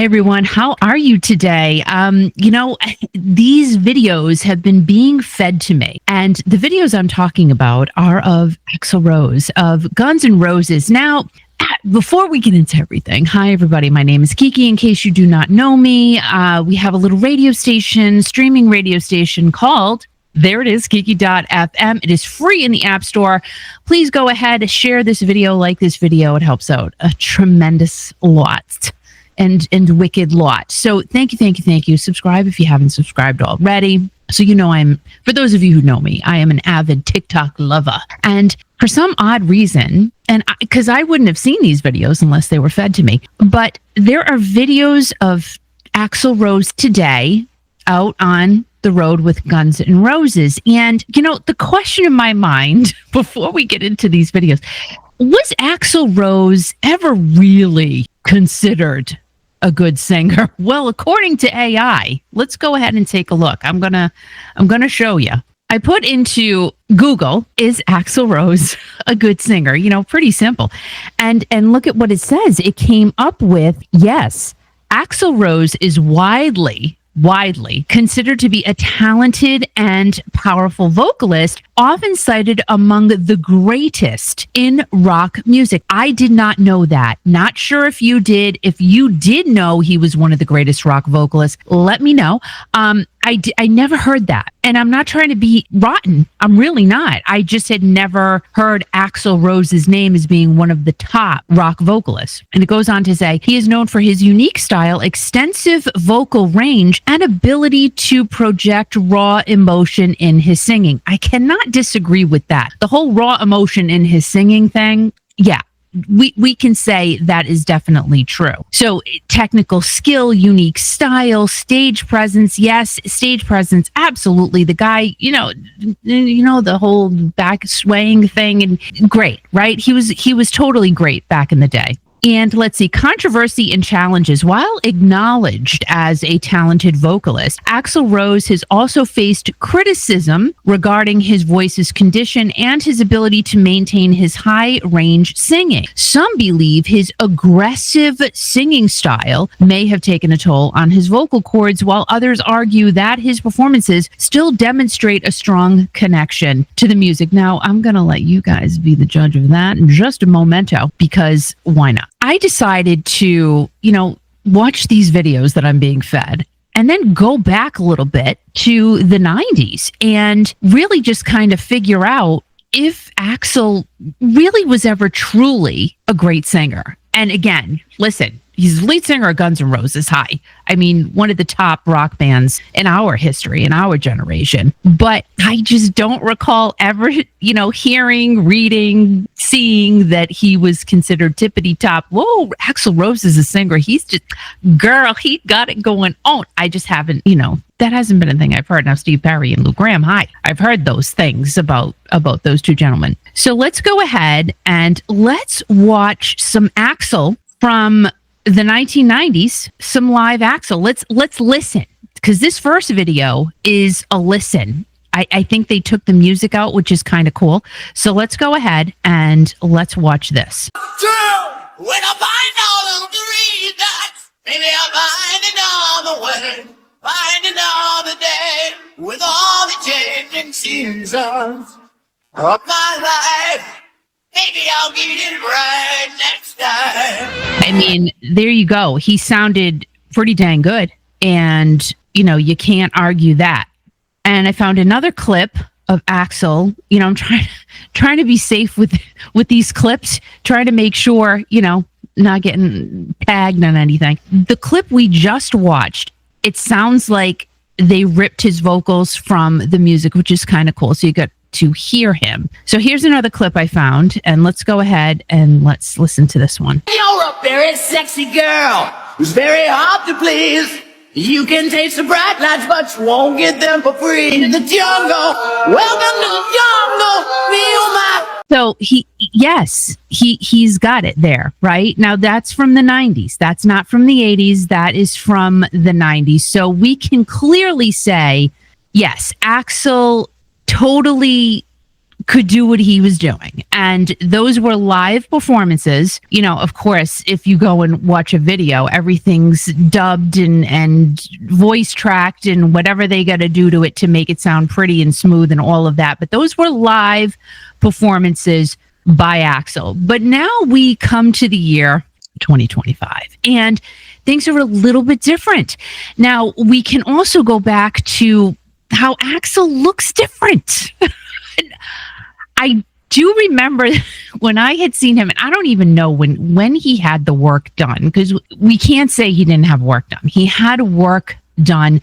Hey everyone, how are you today? These videos have been being fed to me, and the videos I'm talking about are of Axl Rose of Guns N' Roses. Now, before we get into everything, hi everybody, my name is Kiki. In case you do not know me, we have a little streaming radio station called, there it is, kiki.fm. It is free in the App Store. Please go ahead, share this video, like this video. It helps out a tremendous lot. And wicked lot. So thank you. Subscribe if you haven't subscribed already. So for those of you who know me, I am an avid TikTok lover. And for some odd reason, and because I wouldn't have seen these videos unless they were fed to me, but there are videos of Axl Rose today out on the road with Guns N' Roses. And, the question in my mind before we get into these videos, was Axl Rose ever really considered a good singer? Well, according to AI, let's go ahead and take a look. I'm gonna show you. I put into Google, is Axl Rose a good singer? Pretty simple. And look at what it says. It came up with, yes, Axl Rose is widely considered to be a talented and powerful vocalist, often cited among the greatest in rock music. I did not know that. Not sure if you did. If you did know he was one of the greatest rock vocalists, let me know. I never heard that. And I'm not trying to be rotten. I'm really not. I just had never heard Axl Rose's name as being one of the top rock vocalists. And it goes on to say, he is known for his unique style, extensive vocal range, and ability to project raw emotion in his singing. I cannot disagree with that. The whole raw emotion in his singing thing, yeah. We can say that is definitely true. So technical skill, unique style, stage presence. Yes, stage presence. Absolutely. The guy, the whole back swaying thing, and great, right? He was totally great back in the day. And let's see, controversy and challenges. While acknowledged as a talented vocalist, Axl Rose has also faced criticism regarding his voice's condition and his ability to maintain his high-range singing. Some believe his aggressive singing style may have taken a toll on his vocal cords, while others argue that his performances still demonstrate a strong connection to the music. Now, I'm going to let you guys be the judge of that in just a momento, because why not? I decided to, watch these videos that I'm being fed and then go back a little bit to the 90s and really just kind of figure out if Axl really was ever truly a great singer. And again, listen, he's the lead singer of Guns N' Roses. Hi. I mean, one of the top rock bands in our history, in our generation. But I just don't recall ever, hearing, reading, seeing that he was considered tippity top. Whoa, Axl Rose is a singer. He's just, girl, he got it going on. I just haven't, that hasn't been a thing I've heard. Now, Steve Perry and Lou Gramm, hi. I've heard those things about those two gentlemen. So let's go ahead and let's watch some Axl from the 1990s, some live Axl. Let's listen, because this first video is a listen. I think they took the music out, which is kind of cool. So let's go ahead and let's watch this. When I find all of the reasons, maybe I'll find another way, find another day, with all the changing seasons of my life. Maybe I'll get it right next time. I mean, there you go. He sounded pretty dang good. And, you can't argue that. And I found another clip of Axl. I'm trying to be safe with these clips, trying to make sure, not getting tagged on anything. The clip we just watched, it sounds like they ripped his vocals from the music, which is kind of cool. So you got to hear him. So here's another clip I found, and let's go ahead and let's listen to this one. You're a very sexy girl who's very hard to please. You can taste the bright lights, but you won't get them for free. In the jungle, welcome to the jungle, feel my... So he's got it there, right? Now that's from the 90s. That's not from the 80s. That is from the 90s. So we can clearly say, yes, Axl totally could do what he was doing. And those were live performances. You know, of course, if you go and watch a video, everything's dubbed and voice tracked and whatever they got to do to it to make it sound pretty and smooth and all of that. But those were live performances by Axl. But now we come to the year 2025 and things are a little bit different. Now we can also go back to how Axl looks different. I do remember when I had seen him, and I don't even know when he had the work done, because we can't say he didn't have work done. He had work done.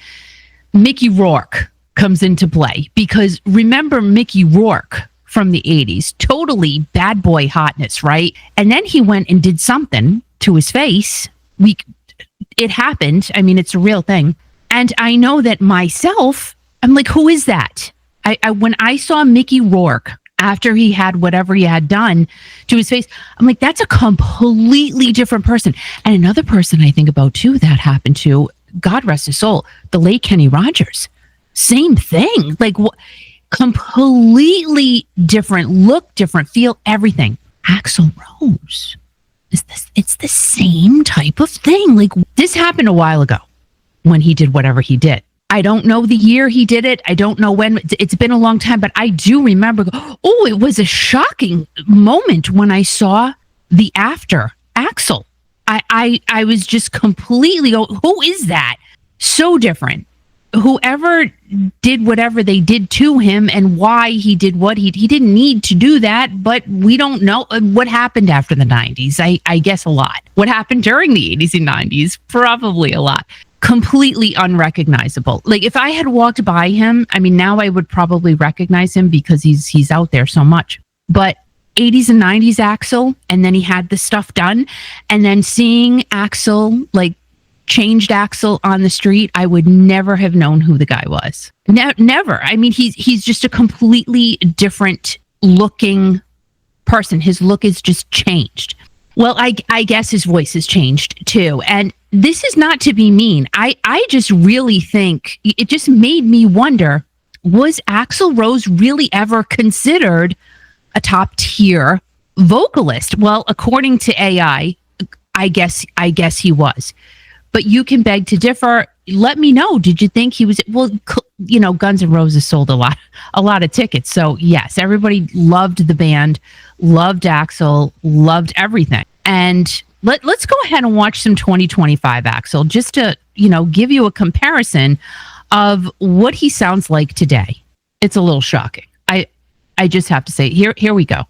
Mickey Rourke comes into play, because remember Mickey Rourke from the 80s, totally bad boy hotness, right? And then he went and did something to his face. It happened. I mean, it's a real thing. And I know that myself, I'm like, who is that? When I saw Mickey Rourke after he had whatever he had done to his face, I'm like, that's a completely different person. And another person I think about too that happened to, God rest his soul, the late Kenny Rogers. Same thing. Like, completely different look, different feel, everything. Axl Rose. It's the same type of thing. Like, this happened a while ago when he did whatever he did. I don't know the year he did it. I don't know when. It's been a long time, but I do remember. Oh, it was a shocking moment when I saw the after Axl. I was just completely, who is that? So different. Whoever did whatever they did to him and why he did what he didn't need to do that, but we don't know what happened after the 90s. I guess a lot. What happened during the 80s and 90s? Probably a lot. Completely unrecognizable. Like, if I had walked by him, I mean, now I would probably recognize him because he's out there so much. But 80s and 90s Axl, and then he had the stuff done, and then seeing Axl, like changed Axl on the street, I would never have known who the guy was. Never. I mean, he's just a completely different looking person. His look is just changed. Well, I guess his voice has changed too. And this is not to be mean. I just really think it just made me wonder, was Axl Rose really ever considered a top tier vocalist? Well, according to AI, I guess he was. But you can beg to differ. Let me know. Did you think he was? Well, you know, Guns N' Roses sold a lot of tickets. So yes, everybody loved the band, loved Axl, loved everything. And let's go ahead and watch some 2025 Axl, just to, you know, give you a comparison of what he sounds like today. It's a little shocking. I just have to say, here we go.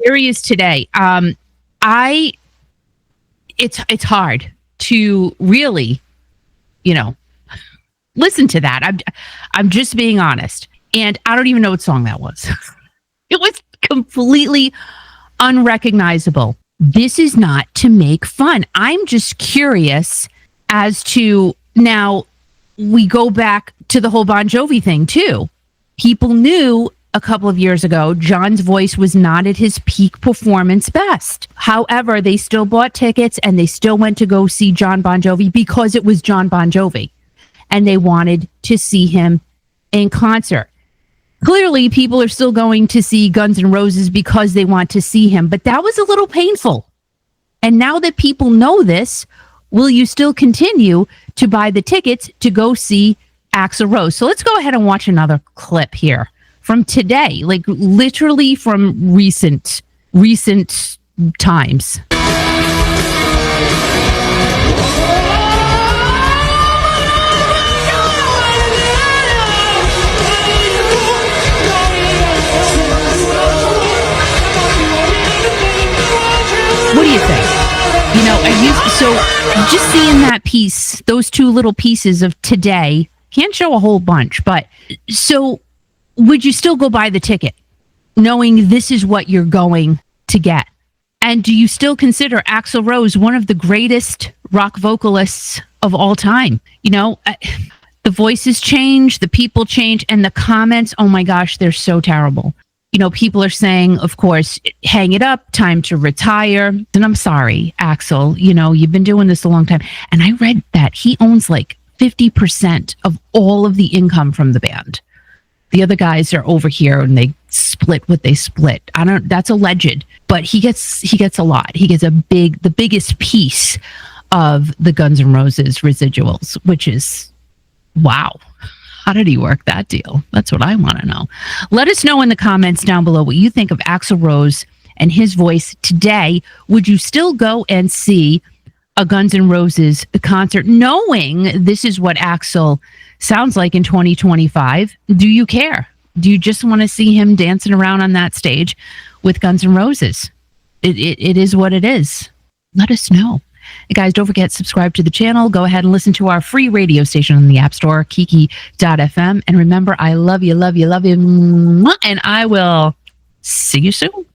Here he is today. It's hard to really, you know, listen to that. I'm just being honest, and I don't even know what song that was. It was completely unrecognizable. This is not to make fun. I'm just curious as to, now we go back to the whole Bon Jovi thing too. People knew a couple of years ago, John's voice was not at his peak performance best. However, they still bought tickets and they still went to go see John Bon Jovi because it was John Bon Jovi and they wanted to see him in concert. Clearly, people are still going to see Guns N' Roses because they want to see him, but that was a little painful. And now that people know this, will you still continue to buy the tickets to go see Axl Rose? So let's go ahead and watch another clip here from today, like literally from recent times. What do you think? You know, just seeing that piece, those two little pieces of today, can't show a whole bunch, but so would you still go buy the ticket knowing this is what you're going to get? And do you still consider Axl Rose one of the greatest rock vocalists of all time? You know, the voices change, the people change, and the comments, oh my gosh, they're so terrible. You know, people are saying, of course, hang it up, time to retire. And I'm sorry, Axl, you know, you've been doing this a long time. And I read that he owns like 50% of all of the income from the band. The other guys are over here and they split what they split. That's alleged, but he gets a lot. He gets the biggest piece of the Guns N' Roses residuals, which is, wow. How did he work that deal? That's what I want to know. Let us know in the comments down below what you think of Axl Rose and his voice today. Would you still go and see a Guns N' Roses concert knowing this is what Axl sounds like in 2025? Do you care? Do you just want to see him dancing around on that stage with Guns N' Roses? It is what it is. Let us know. Hey guys, don't forget, subscribe to the channel. Go ahead and listen to our free radio station on the App Store, kiki.fm. And remember, I love you, love you, love you. And I will see you soon.